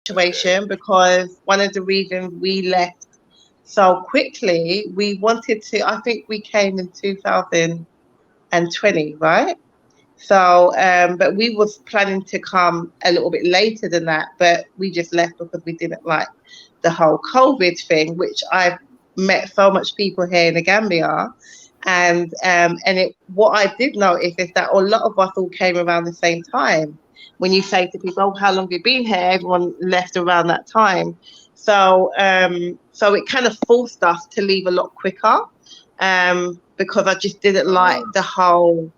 situation, because one of the reasons we left so quickly, we wanted to, I think we came in 2020, right? So, but we was planning to come a little bit later than that, but we just left because we didn't like the whole COVID thing, which I've met so much people here in the Gambia. And what I did notice is that a lot of us all came around the same time. When you say to people, "Oh, how long have you been here?" Everyone left around that time. So it kind of forced us to leave a lot quicker, because I just didn't like the whole,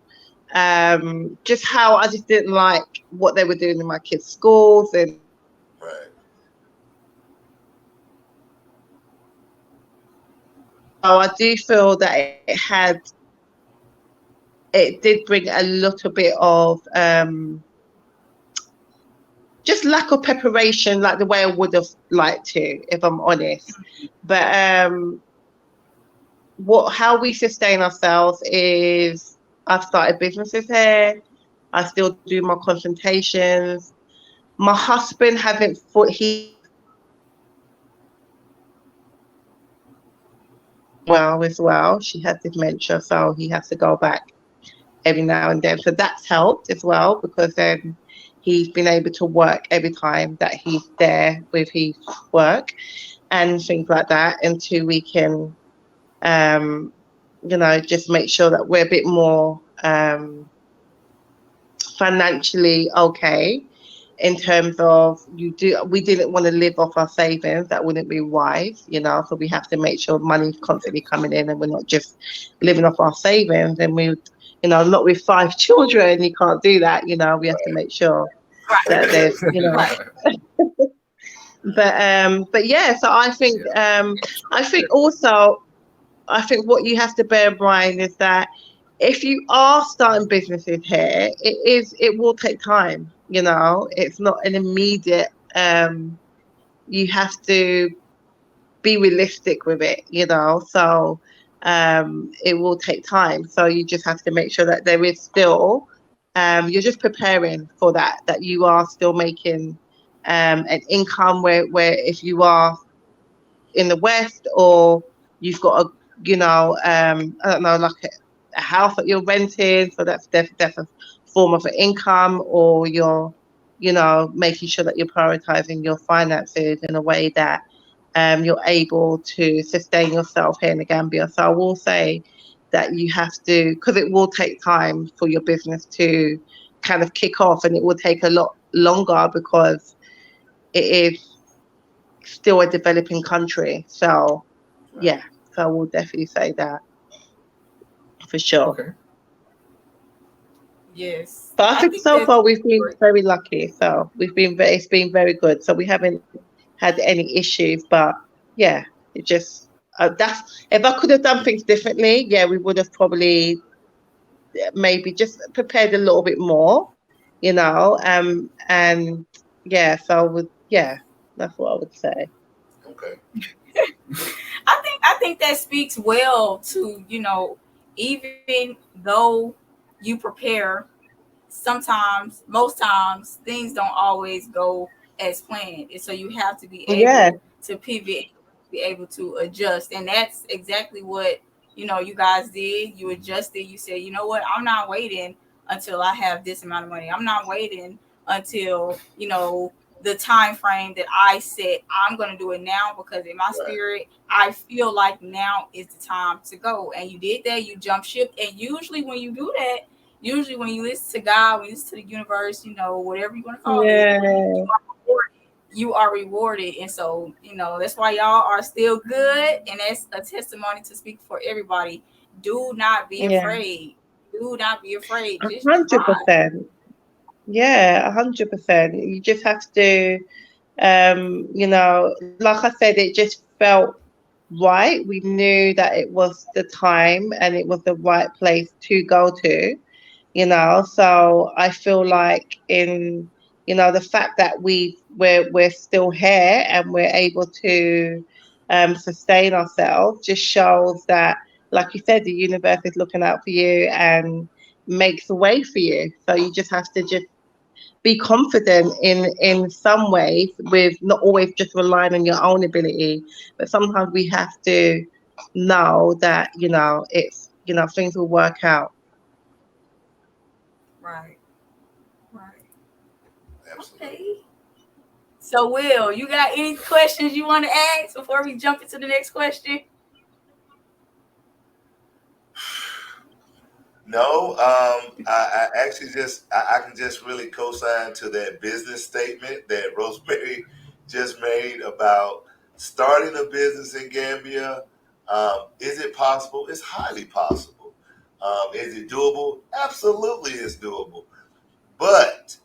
just how I just didn't like what they were doing in my kids' schools. And Right. so I do feel that it did bring a little bit of, just lack of preparation, like the way I would have liked to, if I'm honest. But how we sustain ourselves is, I've started businesses here. I still do my consultations. My husband hasn't thought he well as well. She has dementia, so he has to go back every now and then. So that's helped as well, because then he's been able to work every time that he's there with his work and things like that, until we can, just make sure that we're a bit more financially okay, in terms of, we didn't want to live off our savings. That wouldn't be wise, so we have to make sure money's constantly coming in and we're not just living off our savings. And not with 5 children, you can't do that. We have to make sure that there's, but yeah, so I think also, I think what you have to bear in mind is that if you are starting businesses here, it will take time. It's not an immediate. You have to be realistic with it. So it will take time. So you just have to make sure that there is still, you're just preparing for that. That you are still making an income where if you are in the West, or you've got I don't know, like a house that you're renting, so that's a form of an income, or you're, making sure that you're prioritizing your finances in a way that you're able to sustain yourself here in the Gambia. So I will say that you have to, because it will take time for your business to kind of kick off, and it will take a lot longer because it is still a developing country. So yeah, so I will definitely say that for sure. Okay. Yes, But I I think think so that's far we've been great. very lucky. So it's been very good. So we haven't had any issues. But yeah, it just, that's, if I could have done things differently, yeah, we would have probably maybe just prepared a little bit more, and yeah, so I would, yeah, that's what I would say. Okay. I think that speaks well to, even though you prepare, sometimes, most times, things don't always go as planned. And so you have to be Yeah, able to pivot, be able to adjust. And that's exactly what, you guys did. You adjusted. You said, you know what, I'm not waiting until I have this amount of money. I'm not waiting until, the time frame that I set. I'm going to do it now, because in my Right. spirit, I feel like now is the time to go. And you did that. You jump ship. And usually when you do that, usually when you listen to God, when you listen to the universe, whatever you want to call it, yeah, you are rewarded. You are rewarded. And so, that's why y'all are still good. And that's a testimony to speak for everybody. Do not be yeah, afraid. Do not be afraid. Just hundred try. percent. Yeah, 100%. You just have to, like I said, it just felt right. We knew that it was the time and it was the right place to go to, So I feel like, the fact that we're still here and we're able to sustain ourselves just shows that, like you said, the universe is looking out for you and makes a way for you. So you just have to just be confident in some ways, with not always just relying on your own ability, but sometimes we have to know that, it's, things will work out. Right. Right. Absolutely. Okay. So, Will, you got any questions you want to ask before we jump into the next question? No, I actually I can just really co-sign to that business statement that Rosemary just made about starting a business in Gambia. Is it possible? It's highly possible. Is it doable? Absolutely, it's doable. But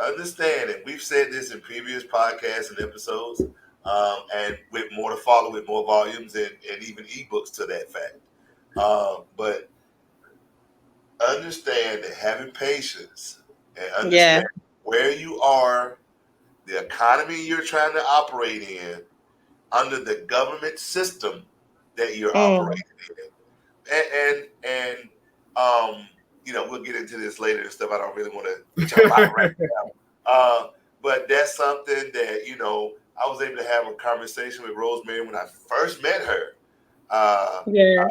understand, and we've said this in previous podcasts and episodes, and with more to follow, with more volumes and even ebooks to that fact. But understand that having patience and Yeah. understand where you are, the economy you're trying to operate in, under the government system that you're Mm. operating in, and we'll get into this later and stuff. I don't really want to jump out right now, but that's something that I was able to have a conversation with Rosemary when I first met her. Yeah.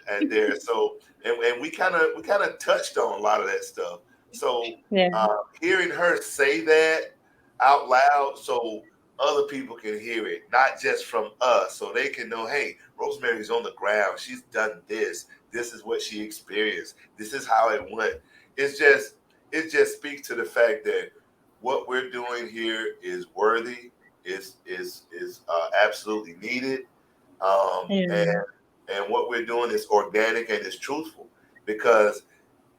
And there. So and we kind of touched on a lot of that stuff. So Yeah. hearing her say that out loud, so other people can hear it, not just from us, so they can know, hey, Rosemary's on the ground. She's done this. This is what she experienced. This is how it went. It just speaks to the fact that what we're doing here is worthy, is absolutely needed, Yeah. and what we're doing is organic and is truthful, because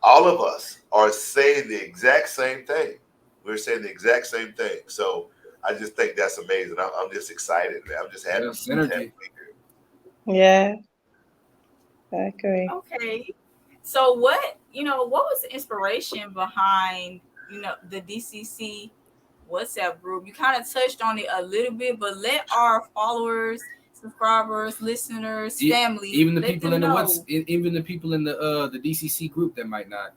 all of us are saying the exact same thing. We're saying the exact same thing. So I just think that's amazing. I'm just excited, man. I'm just happy. Synergy. Yeah. I agree. Okay. So what was the inspiration behind, the DCC WhatsApp group? You kind of touched on it a little bit, but let our followers, subscribers, listeners, family, even the let people them in know. even the people in the DCC group that might not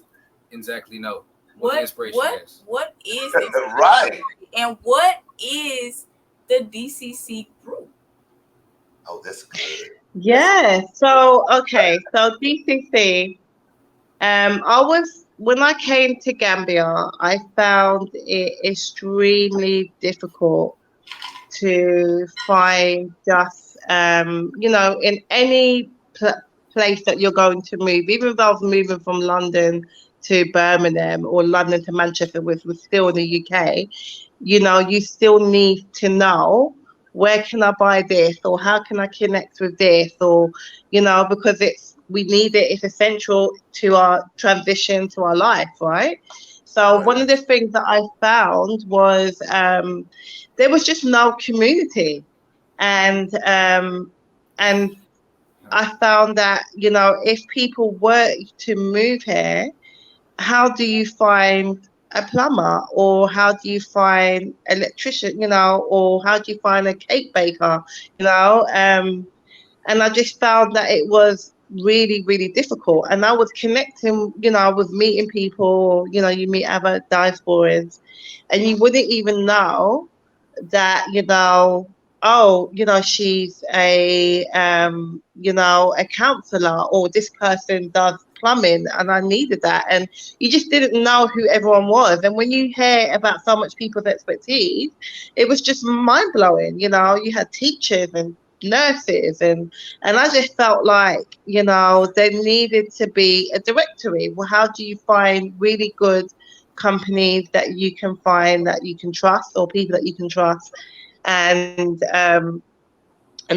exactly know what the inspiration is. What is the inspiration? Right. And what is the DCC group? Oh, that's good. Yeah. So DCC. When I came to Gambia, I found it extremely difficult to find just in any place that you're going to move, even if I was moving from London to Birmingham or London to Manchester, which was still in the UK. You still need to know, where can I buy this, or how can I connect with this, or because we need it, it's essential to our transition to our life, right? So Right. one of the things that I found was there was just no community, and I found that if people were to move here, how do you find a plumber, or how do you find electrician, or how do you find a cake baker, and I just found that it was really, really difficult. And I was connecting, I was meeting people, you meet other diasporans, and you wouldn't even know that, oh, she's a counselor, or this person does plumbing, and I needed that. And you just didn't know who everyone was. And when you hear about so much people's expertise, it was just mind blowing. You had teachers and nurses, and I just felt like, there needed to be a directory. Well, how do you find really good companies that you can find, that you can trust, or people that you can trust? And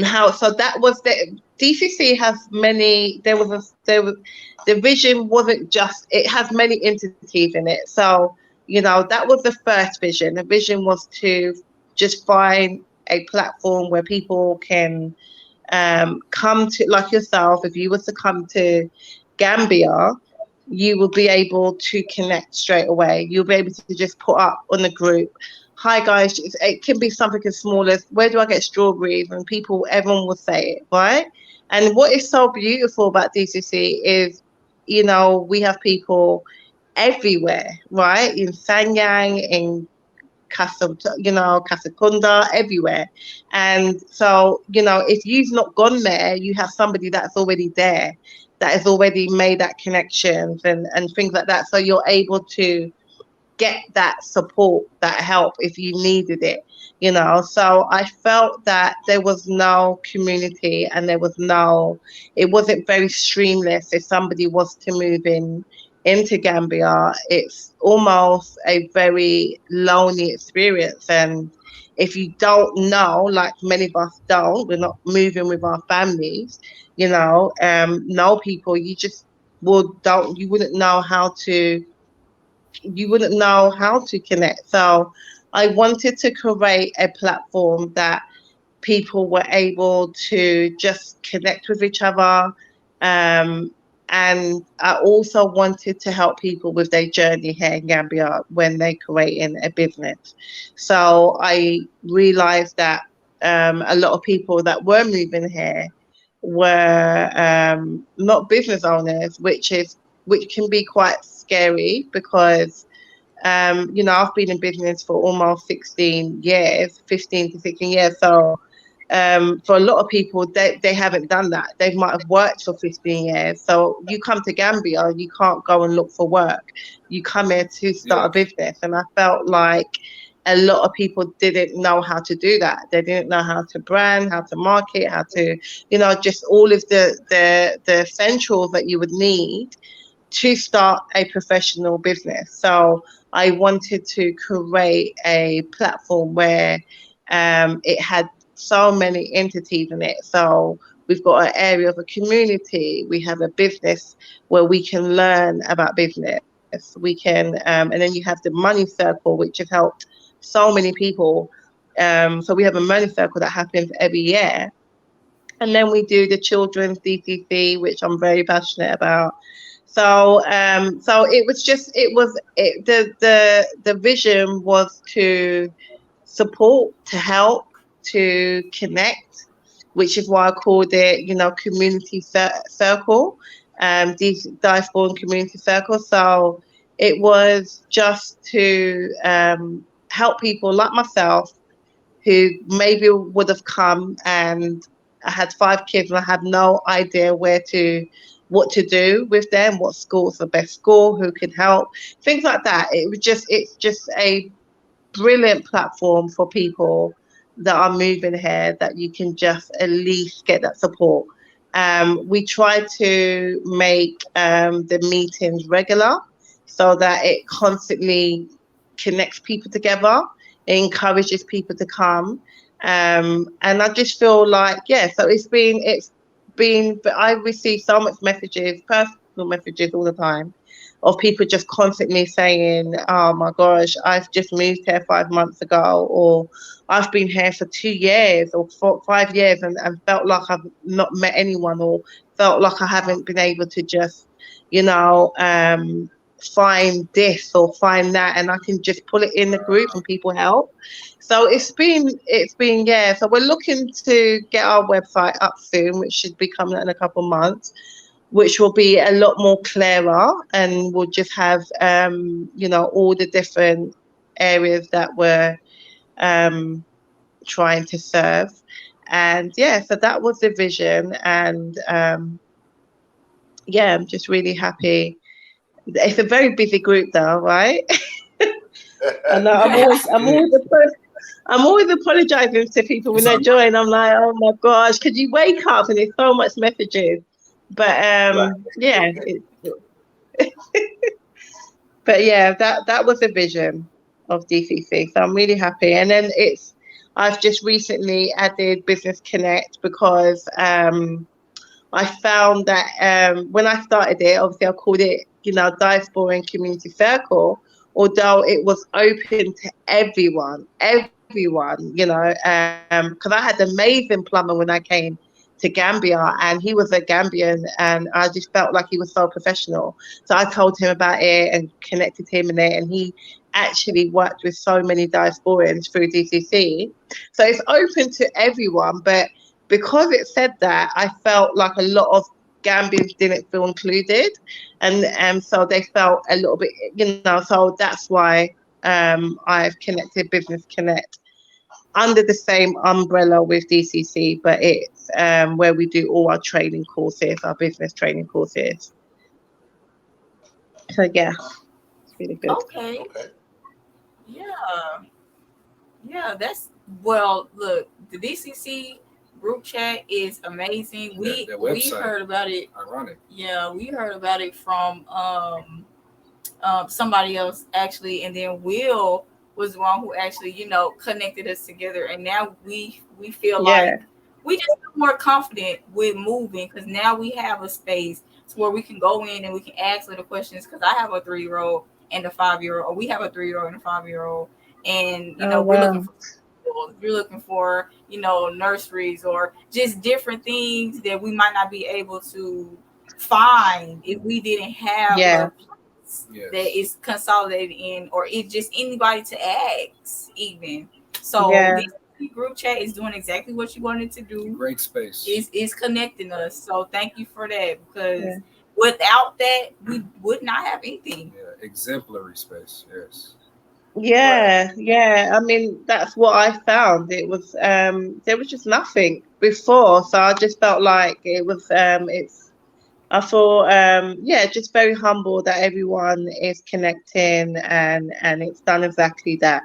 how, so that was the DCC has many, the vision wasn't just, it has many entities in it. So that was the first vision. The vision was to just find a platform where people can come to, like yourself, if you was to come to Gambia, you will be able to connect straight away. You'll be able to just put up on the group, hi guys. It can be something as small as, where do I get strawberries? And everyone will say it, right? And what is so beautiful about DCC is, we have people everywhere, right? In Sanyang, in Kasakunda, everywhere. And so, if you've not gone there, you have somebody that's already there, that has already made that connections and things like that. So you're able to get that support, that help if you needed it, So I felt that there was no community and it wasn't very streamless. If somebody was to move into Gambia, it's almost a very lonely experience. And if you don't know, like many of us don't, we're not moving with our families, know people, you just you wouldn't know how to connect. So I wanted to create a platform that people were able to just connect with each other. And I also wanted to help people with their journey here in Gambia when they're creating a business. So I realized that a lot of people that were moving here were not business owners, which can be quite scary because I've been in business for almost 16 years, 15 to 16 years. So for a lot of people, they haven't done that. They might have worked for 15 years. So you come to Gambia, you can't go and look for work. You come here to start a business. And I felt like a lot of people didn't know how to do that. They didn't know how to brand, how to market, how to, just all of the essentials that you would need to start a professional business. So I wanted to create a platform where it had so many entities in it. So we've got an area of a community. We have a business where we can learn about business. We can, and then you have the money circle, which has helped so many people. So we have a money circle that happens every year. And then we do the children's DCC, which I'm very passionate about. So the vision was to support, to help, to connect, which is why I called it, community circle, diaspora community circle. So it was just to help people like myself who maybe would have come and I had 5 kids and I had no idea what to do with them, what school's the best school, who could help, things like that. It's just a brilliant platform for people that are moving here that you can just at least get that support. We try to make the meetings regular so that it constantly connects people together. It encourages people to come. And I just feel like, so it's been, but I receive so much messages, personal messages all the time of people just constantly saying, oh my gosh, I've just moved here 5 months ago, or I've been here for 2 years or 5 years and felt like I've not met anyone, or felt like I haven't been able to just, find this or find that, and I can just pull it in the group and people help. So it's been so we're looking to get our website up soon, which should be coming in a couple of months, which will be a lot more clearer, and we'll just have all the different areas that we're trying to serve. And so that was the vision. And I'm just really happy. It's a very busy group though, right? And I'm always apologizing to people when they join. I'm like, oh my gosh, could you wake up? And there's so much messages. But but that was the vision of DCC. So I'm really happy. And then I've just recently added Business Connect because I found that when I started it, obviously I called it, Diaspora and Community Circle, although it was open to everyone, because I had an amazing plumber when I came to Gambia, and he was a Gambian, and I just felt like he was so professional. So I told him about it and connected him in it, and he actually worked with so many diasporans through DCC. So it's open to everyone, but because it said that, I felt like a lot of Gambians didn't feel included, and so they felt a little bit, so that's why I've connected Business Connect under the same umbrella with DCC, but it's where we do all our training courses, our business training courses. So yeah, it's really good. Okay. Yeah, that's well. Look, the DCC group chat is amazing. We heard about it. Ironic. Yeah, we heard about it from somebody else actually, and then Will was the one who actually connected us together, and now we feel like we just feel more confident with moving because now we have a space where we can go in and we can ask little questions. Because I have a 3-year-old and a 5-year-old, or we have a 3-year-old and a 5-year-old, and we're looking for schools, we're looking for nurseries or just different things that we might not be able to find if we didn't have a that is consolidated in, or it's just anybody to ask even. So this group chat is doing exactly what you wanted to do. Great space. It's connecting us. So thank you for that, because without that we would not have anything. Yeah, exemplary space. Yes. Yeah. I mean, that's what I found. It was there was just nothing before, so I just felt like it was I thought, just very humble that everyone is connecting and it's done exactly that.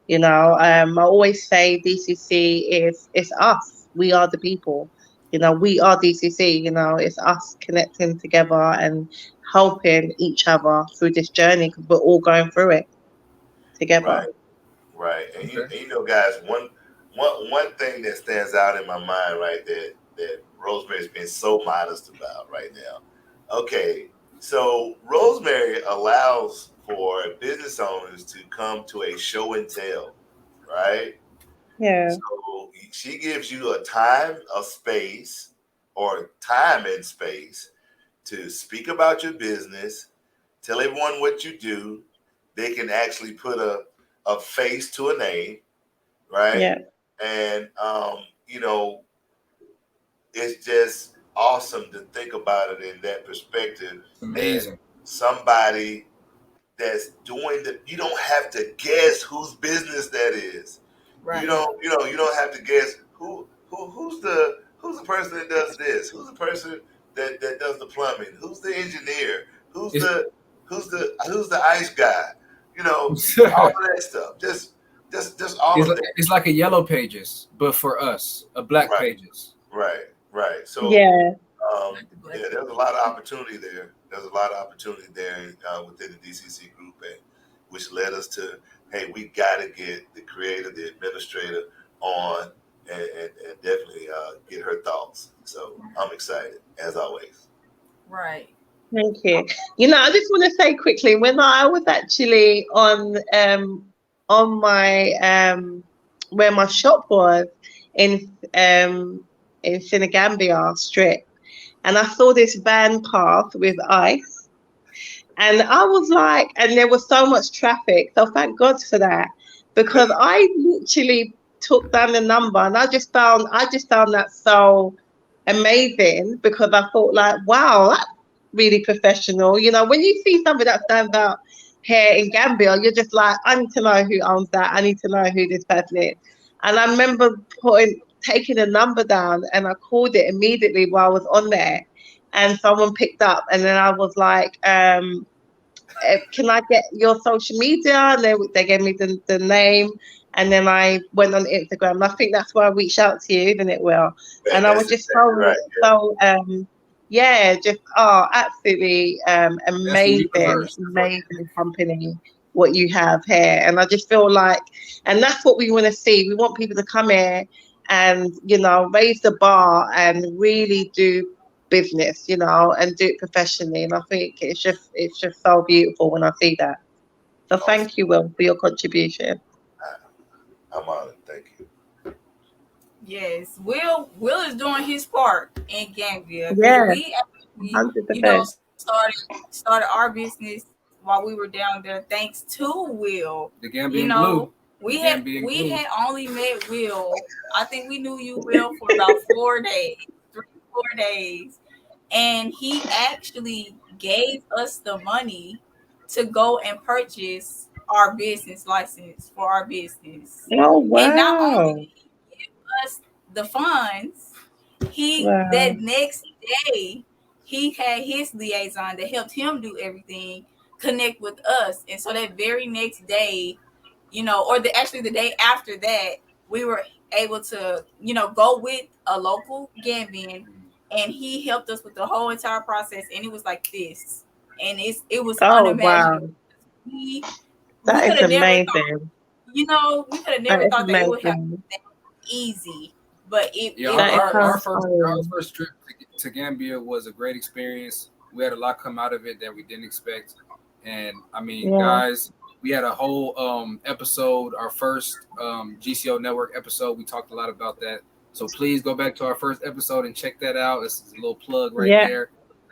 I always say DCC is us. We are the people. We are DCC. It's us connecting together and helping each other through this journey because we're all going through it together. Right. And guys, one thing that stands out in my mind, right, that Rosemary's been so modest about right now. Okay, so Rosmary allows for business owners to come to a show and tell, right? Yeah. So she gives you a time, a space, or time and space to speak about your business, tell everyone what you do. They can actually put a face to a name, right? Yeah. And it's just awesome to think about it in that perspective. Amazing. Somebody that's doing you don't have to guess whose business that is. Right. You don't have to guess who's the person that does this, who's the person that does the plumbing, who's the engineer, who's the ice guy, all of that stuff. Just all of that. It's like a Yellow Pages, but for us, a Black Pages. Right. So there's a lot of opportunity there. There's a lot of opportunity there within the DCC group, which led us to, hey, we got to get the creator, the administrator on, and definitely get her thoughts. So I'm excited as always. Right. Thank you. I just want to say quickly, when I was actually on my where my shop was in Gambia strip, and I saw this van path with ice, and I was like, and there was so much traffic, so thank God for that, because I literally took down the number, and I just found that so amazing, because I thought like, wow, that's really professional. When you see something that stands out here in Gambia, you're just like, I need to know who owns that. I need to know who this person is. And I remember taking a number down, and I called it immediately while I was on there, and someone picked up, and then I was like, can I get your social media? And they gave me the name, and then I went on Instagram. And I think that's where I reached out to you, isn't it, Will? And I was just absolutely amazing company what you have here. And I just feel like, and that's what we want to see. We want people to come here and raise the bar and really do business, and do it professionally. And I think it's just so beautiful when I see that. So thank you, Will, for your contribution. I'm honored. Thank you. Yes, Will is doing his part in Gambia. Yeah, we actually, started our business while we were down there, thanks to Will. The Gambian Blue. We had only met Will. I think we knew you, Will, for about 4 days, 3-4 days. and he actually gave us the money to go and purchase our business license for our business. Oh, And not only wow. did he give us the funds, Wow. that next day he had his liaison that helped him do everything, connect with us. And so that very next day, or the day after that, we were able to, go with a local Gambian, and he helped us with the whole entire process. And it was like this, and it was Oh, unimaginable. wow. We That could is have never thought, amazing. we could have That never is thought that it would have amazing. been that easy, but it That is was. so Our fun. first trip to Gambia was a great experience. We had a lot come out of it that we didn't expect. And I mean, Yeah. guys, we had a whole episode, our first GCO network episode. We talked a lot about that. So please go back to our first episode and check that out. This is a little plug right Yeah. there.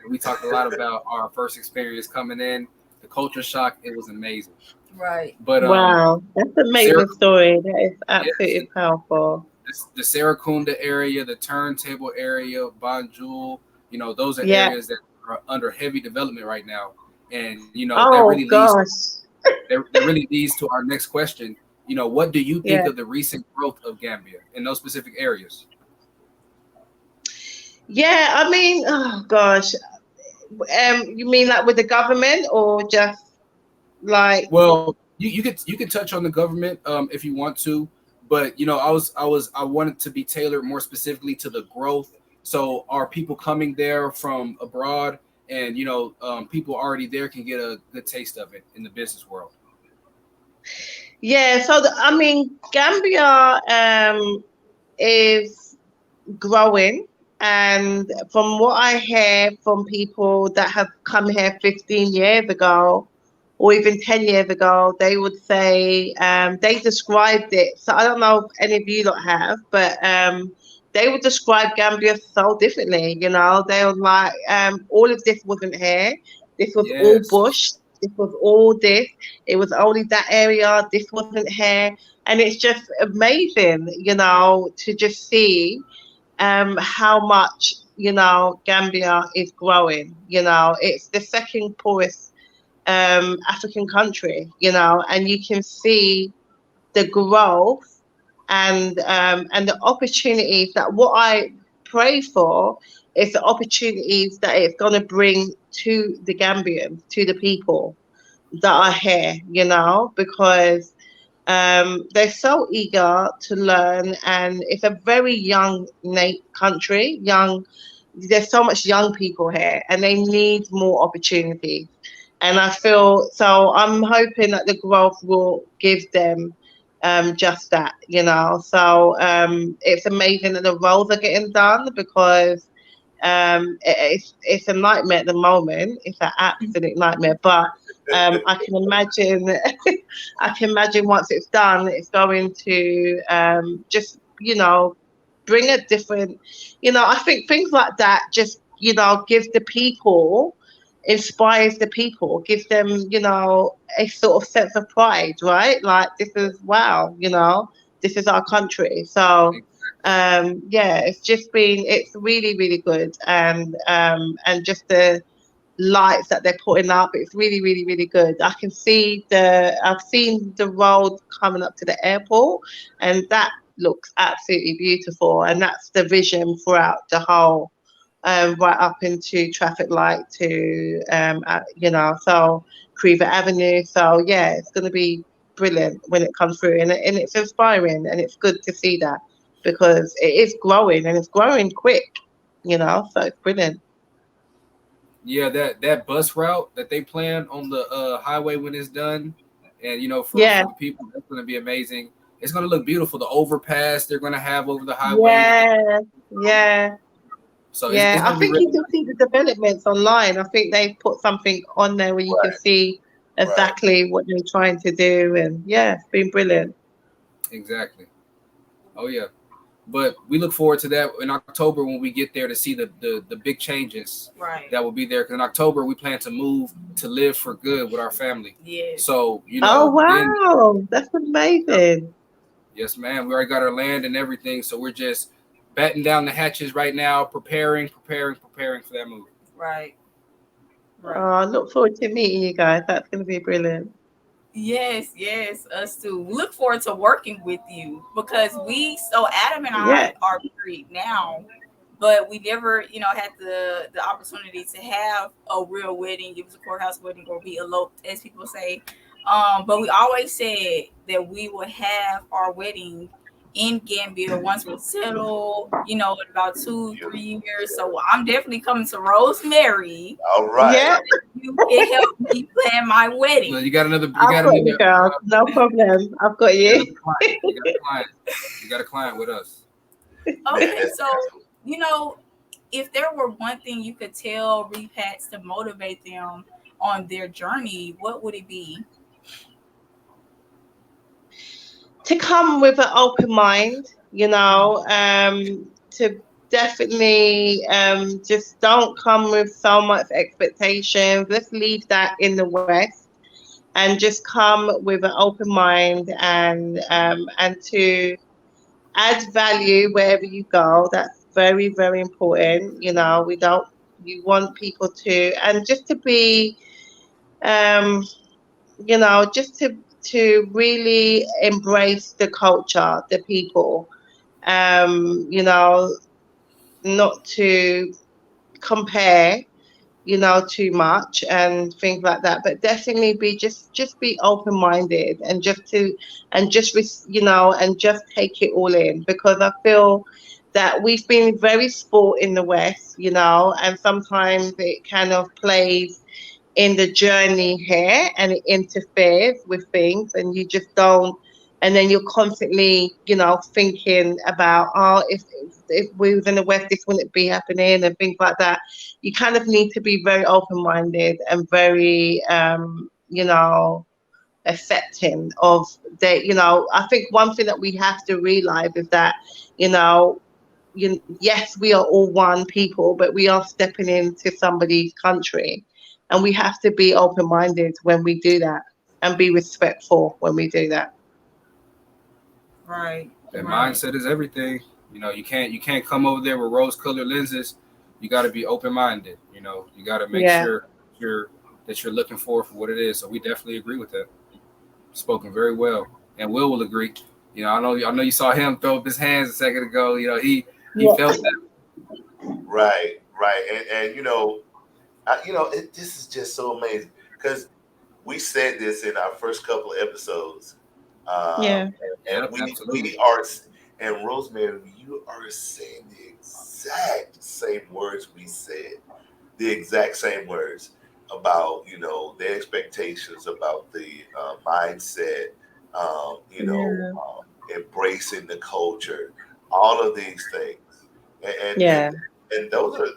We talked a lot about our first experience coming in, the culture shock. It was amazing. Right. But Wow. That's an amazing story. That is absolutely powerful. the Sarakunda area, the turntable area, Banjul, those are Yeah. areas that are under heavy development right now. And, that Oh, really gosh. that really leads to our next question. What do you think Yeah. of the recent growth of Gambia in those specific areas? Yeah, I mean, oh gosh. You mean like with the government or just like, Well, you could touch on the government if you want to, but I wanted to be tailored more specifically to the growth. So are people coming there from abroad, and people already there can get a good taste of it in the business world? yeah, so I mean, Gambia is growing, and from what I hear from people that have come here 15 years ago or even 10 years ago, they would say they described it. So I don't know if any of you lot have, but they would describe Gambia so differently. They were like, all of this wasn't here. This was all Yes. bush. This was all this. It was only that area. This wasn't here. And it's just amazing, to just see how much Gambia is growing. It's the second poorest African country, and you can see the growth and the opportunities that what I pray for is the opportunities that it's going to bring to the Gambians, to the people that are here, because they're so eager to learn, and it's a very young country. There's so much young people here, and they need more opportunities. And I feel so. I'm hoping that the growth will give them just that, So it's amazing that the roles are getting done because it's a nightmare at the moment. It's an absolute nightmare, but I can imagine. I can imagine once it's done, it's going to just bring a different. I think things like that just gives the people, inspires the people, gives them a sort of sense of pride, right? Like this is wow, this is our country. So yeah, it's really, really good, and just the lights that they're putting up, it's really, really, really good. I've seen the road coming up to the airport, and that looks absolutely beautiful, and that's the vision throughout the whole right up into traffic light to so Creever Avenue. So yeah, it's going to be brilliant when it comes through, and it's inspiring, and it's good to see that because it is growing, and it's growing quick, so it's brilliant. Yeah, that bus route that they plan on the highway when it's done, and for Yeah, the people, that's going to be amazing. It's going to look beautiful. The overpass they're going to have over the highway. yeah, yeah. So it's Yeah, going I to be think really you can see the developments online. I think they've put something on there where you can Right. see Right. exactly what they're trying to do, and yeah, it's been brilliant. exactly. Oh yeah. But we look forward to that in October when we get there to see the big changes Right. that will be there. Because in October we plan to move to live for good with our family. Yeah. So Oh then wow, that's amazing. yes, ma'am. We already got our land and everything, so we're just batten down the hatches right now, preparing for that move. Right. Oh, I look forward to meeting you guys. That's going to be brilliant. Yes, us too. We look forward to working with you because so Adam and Yeah. I are married now, but we never, had the opportunity to have a real wedding. It was a courthouse wedding, or we eloped, as people say. But we always said that we would have our wedding in Gambia once we're settled, in about 2-3 years. So I'm definitely coming to Rosemary. All right. Yeah. You can help me plan my wedding. So you got another. I've got you, girl. No problem. I've got you. You got a client with us. Okay, so if there were one thing you could tell repats to motivate them on their journey, what would it be? To come with an open mind, to definitely just don't come with so much expectations. Let's leave that in the West and just come with an open mind and to add value wherever you go. That's very, very important. You want people to, and just to be, just to really embrace the culture, the people, not to compare, too much and things like that, but definitely be just be open-minded and just take it all in, because I feel that we've been very spoiled in the West, and sometimes it kind of plays in the journey here and it interferes with things, and you just don't, and then you're constantly thinking about, if we was in the West, this wouldn't be happening and things like that. You kind of need to be very open-minded and very accepting of that. I think one thing that we have to realize is that yes, we are all one people, but we are stepping into somebody's country. And we have to be open-minded when we do that and be respectful when we do that. Right. That mindset is everything. You can't come over there with rose-colored lenses. You got to be open-minded. You got to make sure that you're looking for what it is. So we definitely agree with that. Spoken very well, and Will agree. I know you saw him throw up his hands a second ago. He felt that. Right, and this is just so amazing because we said this in our first couple of episodes. And we are, and Rosemary, you are saying the exact same words we said, the exact same words about the expectations, about the mindset, embracing the culture, all of these things, and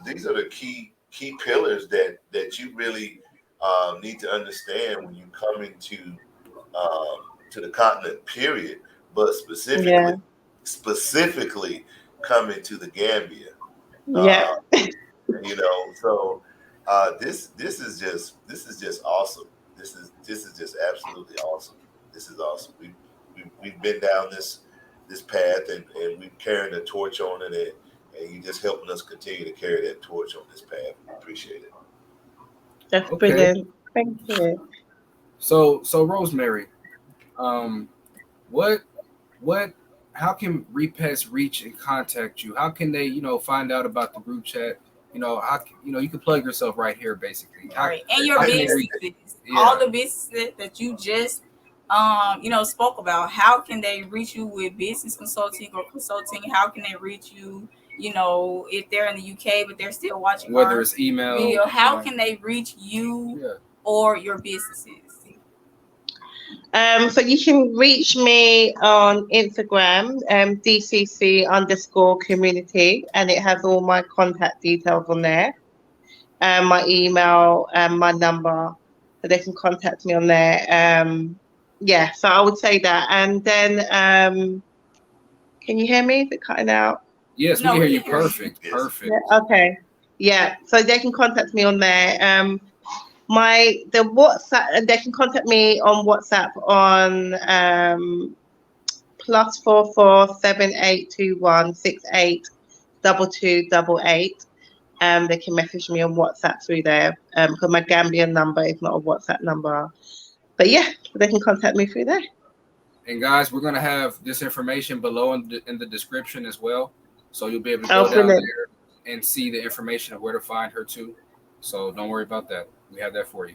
these are the key pillars that you really need to understand when you come into to the continent, period, but specifically coming to the Gambia. So this is just awesome. This is just absolutely awesome. This is awesome. We've been down this path and we're carrying a torch on it, and you just helping us continue to carry that torch on this path. We appreciate it. That's brilliant. Thank you. So Rosemary, how can repats reach and contact you? How can they, find out about the group chat? You can plug yourself right here, basically. Right, and your businesses, all the businesses that you just, spoke about. How can they reach you with business consulting or consulting? How can they reach you? If they're in the UK but they're still watching, whether it's email video, how can they reach you or your businesses? So you can reach me on Instagram, DCC_community, and it has all my contact details on there, my email and my number, so they can contact me on there. So I would say that. And then, can you hear me? Is it cutting out? Yes, we hear you. Perfect. Yeah, okay. Yeah, so they can contact me on there. The WhatsApp, they can contact me on WhatsApp on +44 7821 +2288. They can message me on WhatsApp through there. Because my Gambian number is not a WhatsApp number. But yeah, they can contact me through there. And guys, we're gonna have this information below in the description as well, so you'll be able to go down there and see the information of where to find her too. So don't worry about that. We have that for you.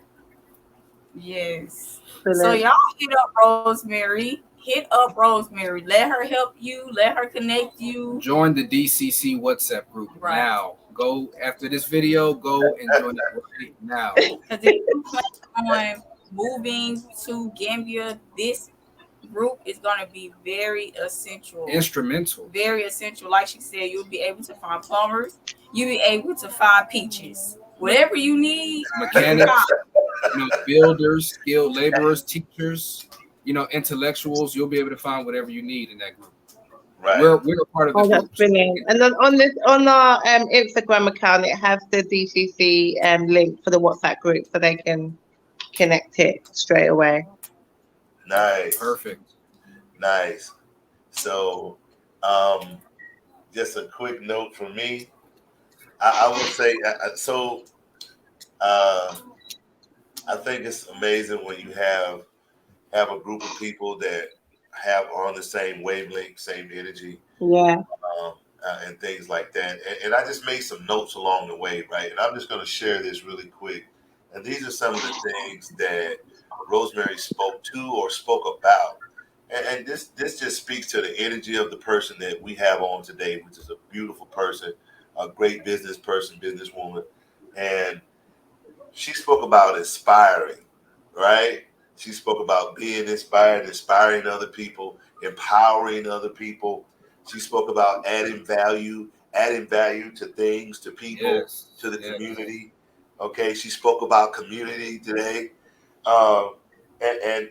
Yes. Brilliant. So y'all hit up Rosemary. Hit up Rosemary. Let her help you. Let her connect you. Join the DCC WhatsApp group now. Go after this video. Go and join it right now. Because if you plan on moving to Gambia, this group is going to be very essential. Instrumental. Very essential. Like she said, you'll be able to find plumbers. You'll be able to find peaches. Whatever you need. Mechanics, builders, skilled laborers, teachers, intellectuals. You'll be able to find whatever you need in that group. Right. We're a part of this that's group. brilliant. And then on our Instagram account, it has the DCC link for the WhatsApp group, so they can connect it straight away. Nice. Perfect. Nice. So, just a quick note from me. I will say, I think it's amazing when you have a group of people that have on the same wavelength, same energy, and things like that. And I just made some notes along the way, right? And I'm just going to share this really quick. And these are some of the things that Rosemary spoke to or spoke about. And this just speaks to the energy of the person that we have on today, which is a beautiful person, a great business person, businesswoman. And she spoke about inspiring, right? She spoke about being inspired, inspiring other people, empowering other people. She spoke about adding value to things, to people, to the community. Okay, she spoke about community today. And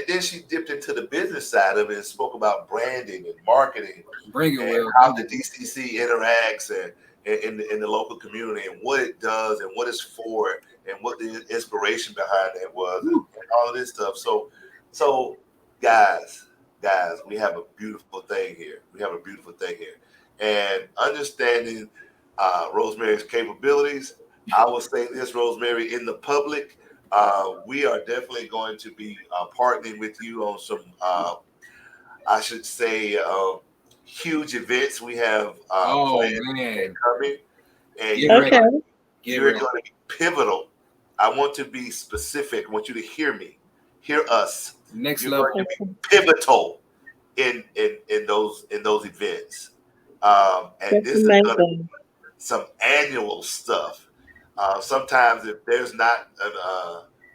then she dipped into the business side of it and spoke about branding and marketing, and how the DCC interacts and in the local community and what it does and what it's for and what the inspiration behind it was and all of this stuff. So guys, we have a beautiful thing here. And understanding Rosemary's capabilities, I will say this, Rosemary, in the public, we are definitely going to be partnering with you on some, I should say, huge events we have planned and coming. And you're going to be pivotal. I want to be specific. I want you to hear me. Hear us. Next level. Going to be pivotal in those events. And this is going to be some annual stuff. Sometimes if there's not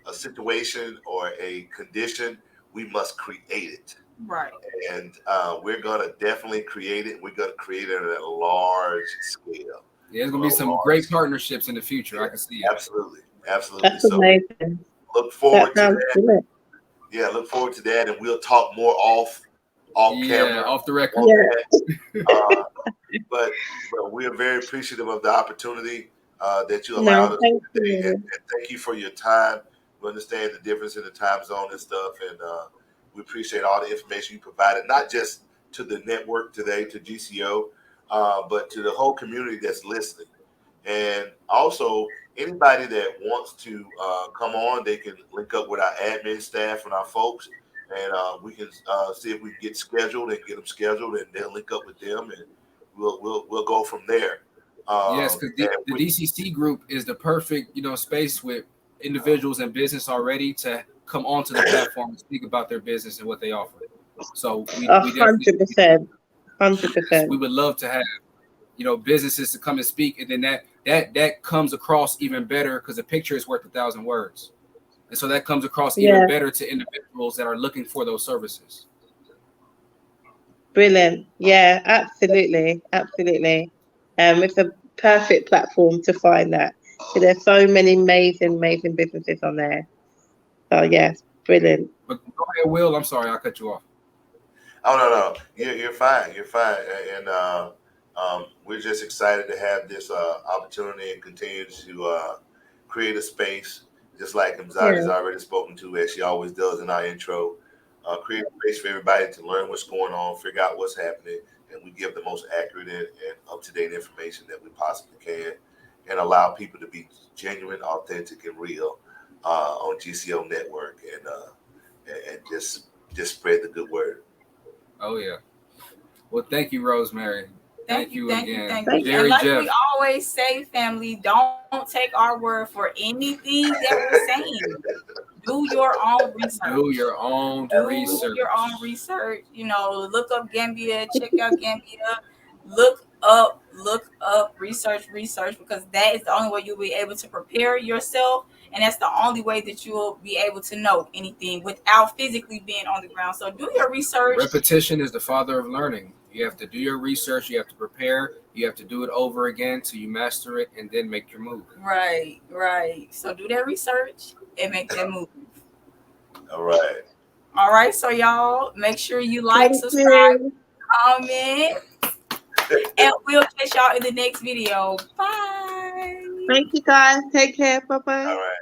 a situation or a condition, we must create it. Right. And we're going to definitely create it. We're going to create it at a large scale. Yeah, there's going to be some great partnerships in the future. Yeah, I can see it. Absolutely. That's amazing. Look forward to that. Yeah, look forward to that. And we'll talk more off camera. Off the record. But we are very appreciative of the opportunity that you allowed us today. And thank you for your time. We understand the difference in the time zone and stuff. And we appreciate all the information you provided, not just to the network today, to GCO, but to the whole community that's listening. And also, anybody that wants to come on, they can link up with our admin staff and our folks, and we can see if we can get scheduled and get them scheduled, and they'll link up with them, and we'll go from there. Yes, because the DCC group is the perfect space with individuals and business already to come onto the platform and speak about their business and what they offer. So we 100%. We would love to have businesses to come and speak, and then that comes across even better because a picture is worth 1,000 words, and so that comes across even better to individuals that are looking for those services. Brilliant. Yeah, absolutely. It's a perfect platform to find that. So there's so many amazing businesses on there. So yes, brilliant. But go ahead, Will. I'm sorry, I cut you off. Oh no, you're fine. And we're just excited to have this opportunity and continue to create a space, just like Mzadi's already spoken to, as she always does in our intro. create a space for everybody to learn what's going on, figure out what's happening, and we give the most accurate and up-to-date information that we possibly can, and allow people to be genuine, authentic, and real on GCO Network, and just spread the good word. Oh yeah. Well, thank you, Rosemary. Thank you again. Thank you. And Jerry like Jeff. we always say, family, don't take our word for anything that we're saying. Do your own research. Do your own research. Your own research. You know, look up Gambia, check out Gambia, look up, research, because that is the only way you'll be able to prepare yourself. And that's the only way that you will be able to know anything without physically being on the ground. So do your research. Repetition is the father of learning. You have to do your research. You have to prepare. You have to do it over again till you master it and then make your move. Right. So do that research and make that move. All right. So y'all make sure you like, subscribe, comment, and we'll catch y'all in the next video. Bye. Thank you guys. Take care. Bye-bye. All right.